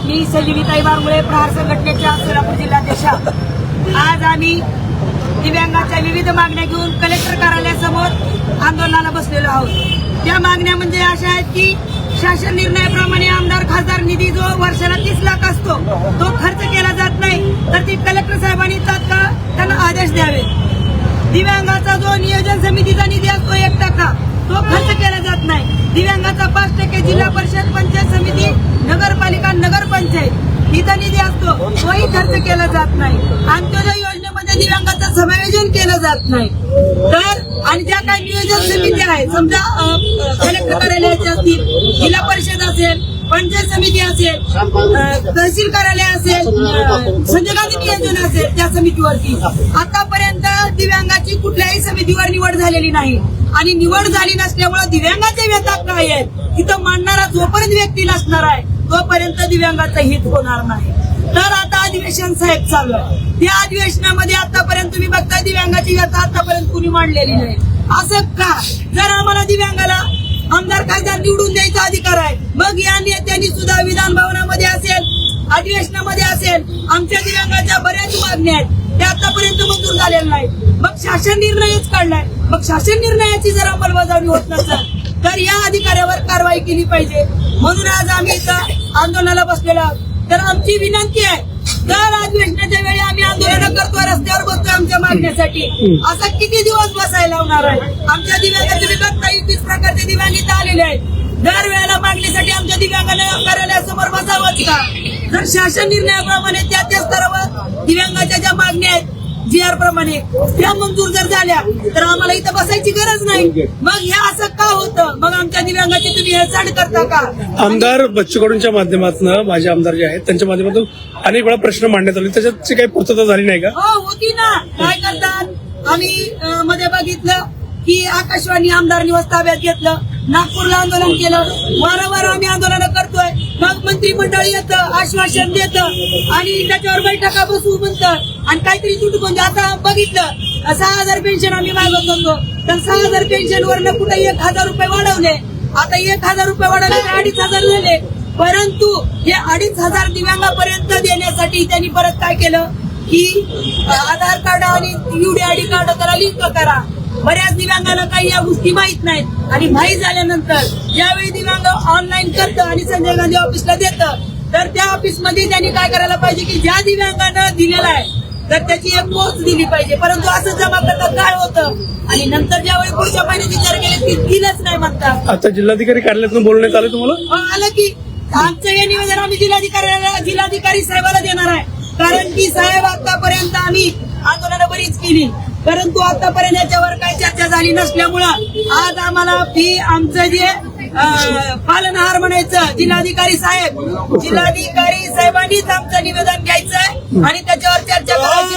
मी संजीवीताई बारमुळे प्रहार संघटनेच्या सोलापूर जिल्हाध्यक्ष। आज आम्ही दिव्यांगाच्या विविध मागण्या घेऊन कलेक्टर कार्यालयासमोर आंदोलनाला बसलेलो आहोत। त्या मागण्या म्हणजे अशा आहेत की शासन निर्णयाप्रमाणे आमदार खासदार निधी जो वर्षाला 30 लाख असतो तो खर्च केला जात नाही, तर ती कलेक्टर साहेबांनी तात्काळ त्यांना आदेश द्यावे। दिव्यांगाचा जो नियोजन समितीचा निधी असतो 1% तो खर्च केला जात नाही। दिव्यांगाचा 5% जिल्हा परिषद पंचायत समिती नगरपालिका नगरपंचायत इथं निधी असतो तोही खर्च केला जात नाही। अंत्योदय योजनेमध्ये दिव्यांगाचं समायोजन केलं जात नाही। तर आणि ज्या काही नियोजन समिती आहे, समजा कलेक्टर कार्यालयाच्या असतील, जिल्हा परिषद असेल, पंचायत समिती असेल, तहसील कार्यालय असेल, संजय गांधी नियोजन असेल, त्या समितीवरती आतापर्यंत दिव्यांगाची कुठल्याही समितीवर निवड झालेली नाही। आणि निवड झाली नसल्यामुळे दिव्यांगाचे व्यथा काय आहेत तिथं मांडणारा जोपर्यंत व्यक्ती नसणार आहे तोपर्यंत दिव्यांगाचं हित होणार नाही। तर आता अधिवेशन साहेब चालू आहे, त्या अधिवेशनामध्ये आतापर्यंत तुम्ही बघताय दिव्यांगाची व्यथा आतापर्यंत कुणी मांडलेली नाही। असं का? जर आम्हाला दिव्यांगाला आमदार खासदार निवडून द्यायचा अधिकार आहे, मग या नेत्यांनी सुद्धा विधान भवनामध्ये असेल, अधिवेशनामध्ये असेल, आमच्या दिव्यांगाच्या बऱ्याच मागण्या आहेत त्या आतापर्यंत मंजूर झालेल्या नाहीत। मग शासन निर्णयच काढलाय, मग शासन निर्णयाची जर अंमलबजावणी होत नसेल तर या अधिकाऱ्यावर कारवाई केली पाहिजे। म्हणून आज आम्ही इथं आंदोलनाला बसलेलो आहोत। तर आमची विनंती आहे, दर अधिवेशनाच्या वेळी आम्ही आंदोलन करतो, रस्त्यावर बसतो आमच्या मागण्यासाठी, असं किती दिवस बसायला लावणार आहे? आमच्या दिव्यांगाचे विभाग 23 प्रकारचे दिव्यांग इथं आलेले आहेत। दर वेळेला मागणीसाठी आमच्या दिव्यांगाला कार्यालयासमोर बसावंच का? जर शासन निर्णयाप्रमाणे त्या स्तरावर दिव्यांगाच्या ज्या मागण्या आहेत GR प्रमाणे त्या मंजूर जर झाल्या तर आम्हाला इथं बसायची गरज नाही। मग हे असं का होतं? मग आमच्या दिव्यांगाची तुम्ही हेळसांड करता का? आमदार बच्चू कडूंच्या माध्यमातून, माझे आमदार जे आहेत त्यांच्या माध्यमातून अनेक वेळा प्रश्न मांडण्यात आले, त्याच्याची काही पूर्तता झाली नाही का? हो, होती ना। काय करतात, आम्ही मध्ये बघितलं की आकाशवाणी आमदार निवास ताब्यात घेतलं, नागपूरला आंदोलन केलं, वारंवार आम्ही आंदोलन करतोय। मग मंत्रिमंडळ येतं, आश्वासन देतं आणि त्याच्यावर बैठका बसवू म्हणतं आणि काहीतरी तुटपुंज। आता बघितलं 6,000 पेन्शन आम्ही मागत होतो, तर 6,000 पेन्शन वरनं कुठे 1,000 रुपये वाढवले, आता 1,000 रुपये वाढवले 2,500 झाले। परंतु हे 2,500 दिव्यांगापर्यंत देण्यासाठी त्यांनी परत काय केलं की आधार कार्ड आणि UDID कार्ड त्याला लिंक करा। बऱ्याच दिव्यांगाला काही या गोष्टी माहित नाहीत आणि माहीत झाल्यानंतर ज्यावेळी दिव्यांग ऑनलाईन करतं आणि संजय गांधी ऑफिसला देतं, तर त्या ऑफिसमध्ये त्यांनी काय करायला पाहिजे की ज्या दिव्यांगानं दिलेला आहे तर त्याची एक पोच दिली पाहिजे। परंतु असं जमा करतात काय होतं आणि नंतर ज्यावेळी पुढच्या महिन्यात विचार केले ती दिलंच नाही म्हणतात। आता जिल्हाधिकारी कार्यालयातून बोलण्यात आलं तुम्हाला? आलं की आमचं हे निवेदन आम्ही जिल्हाधिकारी साहेबाला देणार आहे, कारण की साहेब आतापर्यंत आम्ही आंदोलन बरीच केली परंतु आतापर्यंत याच्यावर काही चर्चा झाली नसल्यामुळं आज आम्हाला आमचं जे पालनहार म्हणायचं जिल्हाधिकारी साहेबांनीच आमचं निवेदन घ्यायचंय आणि त्याच्यावर चर्चा करायची।